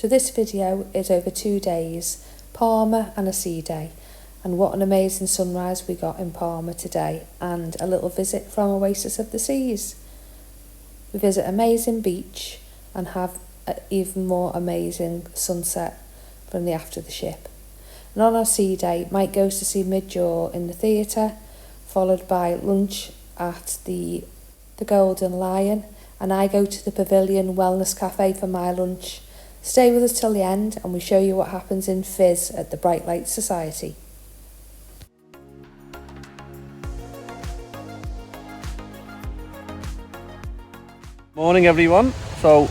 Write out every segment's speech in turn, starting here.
So this video is over 2 days, Palma and a Seaday. And what an amazing sunrise we got in Palma today, and a little visit from Oasis of the Seas. We visit amazing beach and have an even more amazing sunset from the aft of the ship. And on our Seaday, Mike goes to see Mid-Jaw in the theatre, followed by lunch at the Golden Lion, and I go to the Pavilion Wellness Cafe for my lunch. Stay with us till the end and we show you what happens in Fizz at the Bright Light Society. Morning everyone, so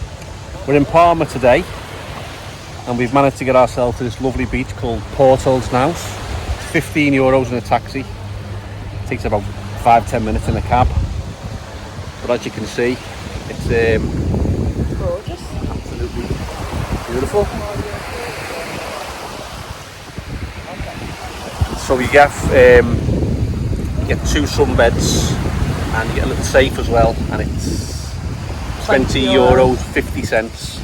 we're in Palma today and we've managed to get ourselves to this lovely beach called Porto's now. It's €15 in a taxi. It takes about 5-10 minutes in a cab, but as you can see it's Gorgeous. Absolutely beautiful. So you get 2 sunbeds and you get a little safe as well, and it's €20, 50 cents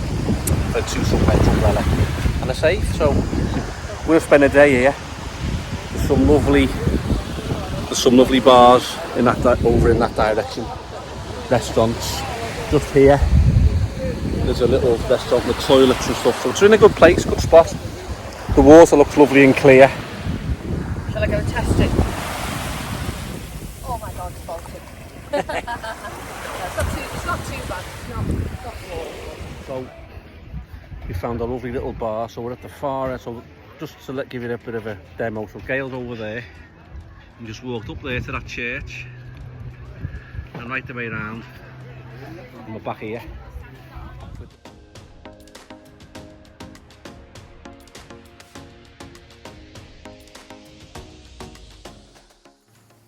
for 2 sunbeds, umbrella and a safe. So we'll spend a day here. There's some lovely bars in that over in that direction, restaurants. Just here there's a little restaurant with toilets and stuff, so it's in a good place, good spot. The water looks lovely and clear. Shall I go test it? Oh my god, it's bolted. It's not too bad. It's not So we found a lovely little bar, so we're at the far end. So just to give you a bit of a demo, so Gail's over there and just walked up there to that church and right the way around and we're back here.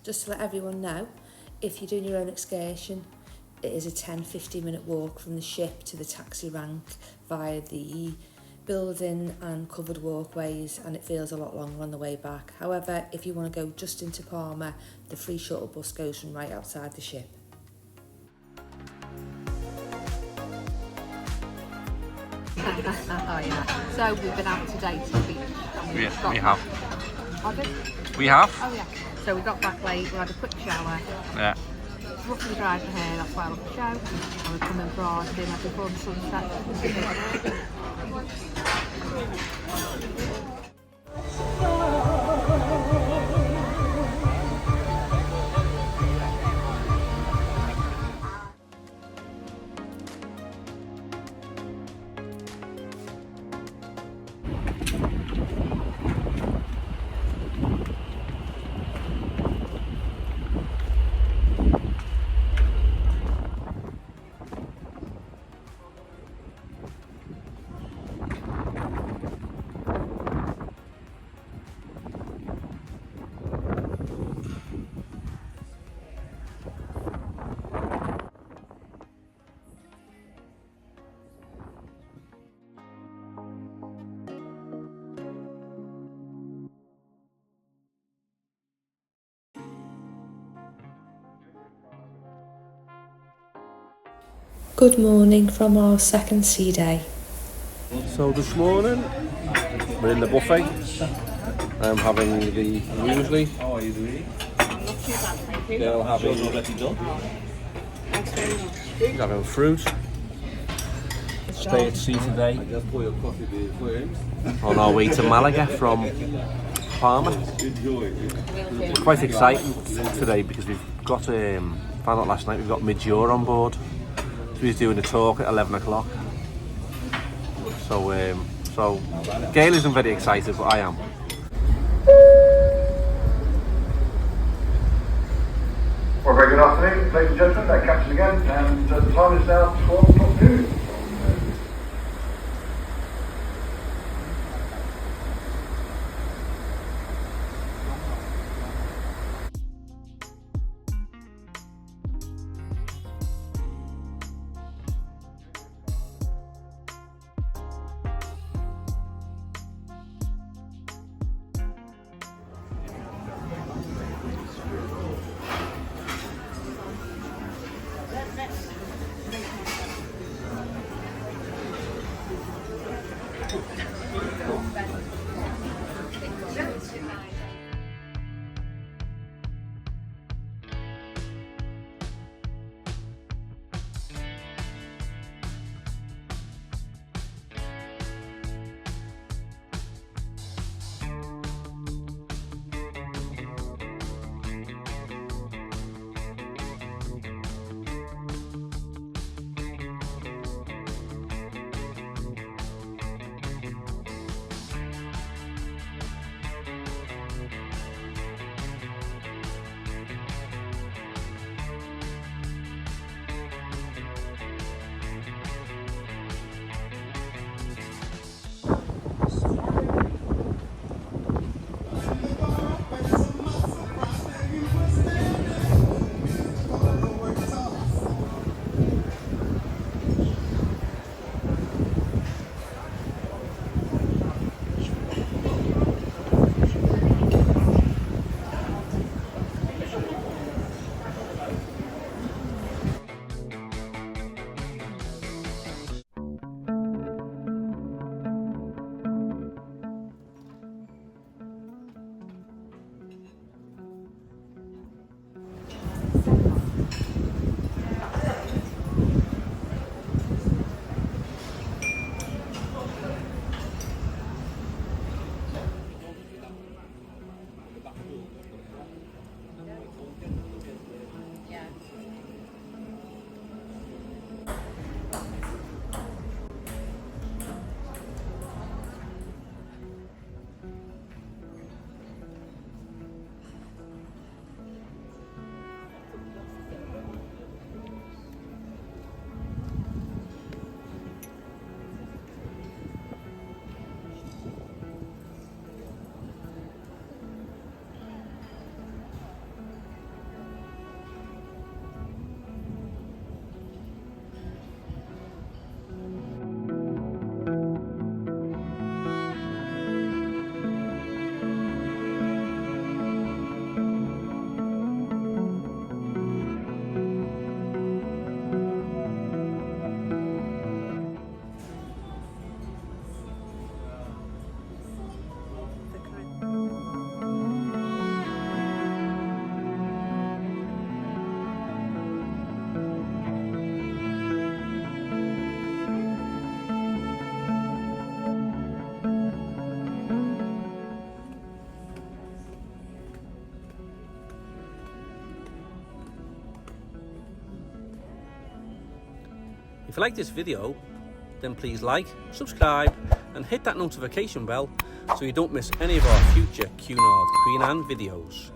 Just to let everyone know, if you're doing your own excursion, it is a 10-15 minute walk from the ship to the taxi rank via the building and covered walkways, and it feels a lot longer on the way back. However, if you want to go just into Palma, the free shuttle bus goes from right outside the ship. Oh yeah. So we've been out today to the beach. We have. We have? Oh yeah. So we got back late, we had a quick shower. Yeah. It's roughly dried for hair, that's why I love the show. And we're coming for our dinner before the sunset. Good morning from our second Seaday. So this morning we're in the buffet. I'm having the muesli. How are you doing? They'll have Already done? He's having fruit. Stay at sea today. Just pour your coffee before. On our way to Malaga from Palma. Enjoy. It's quite exciting today because we've got found out last night we've got Mid-Jaw on board. So he's doing a talk at 11 o'clock. So Gail isn't very excited, but I am. Well, very good afternoon, ladies and gentlemen, Captain again, and the time is now 12 o'clock noon. If you like this video, then please like, subscribe and hit that notification bell so you don't miss any of our future Cunard Queen Anne videos.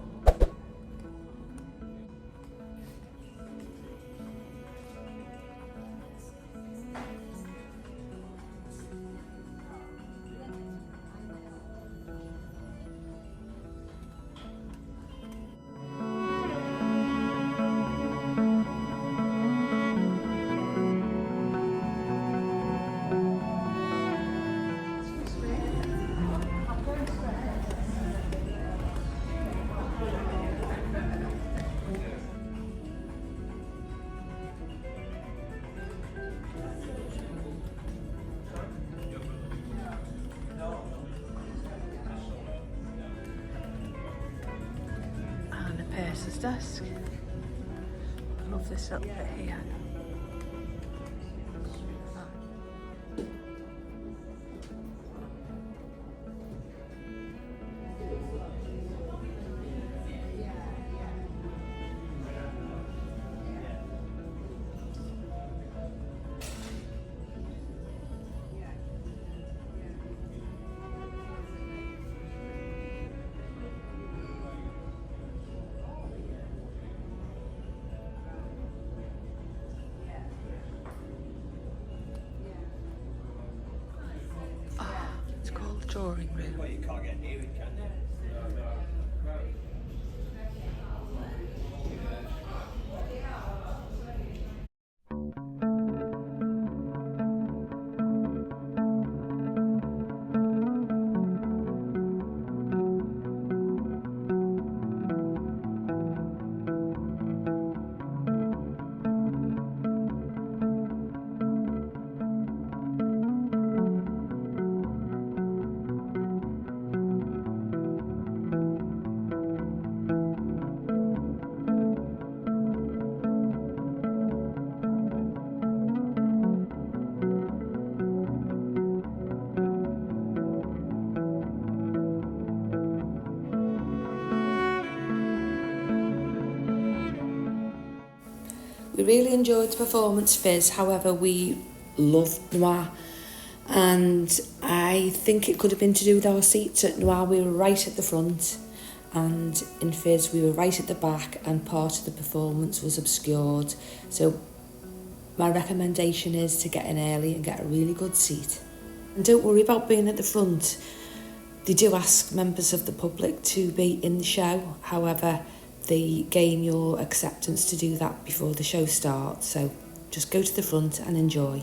Purser's desk. I love this little bit here. It's called the drawing room. Well, you can't get near it, can you? We really enjoyed the performance, Fizz. However, we love Noir, and I think it could have been to do with our seats. At Noir we were right at the front, and in Fizz we were right at the back, and part of the performance was obscured. So my recommendation is to get in early and get a really good seat. And don't worry about being at the front. They do ask members of the public to be in the show. However, they gain your acceptance to do that before the show starts. So just go to the front and enjoy.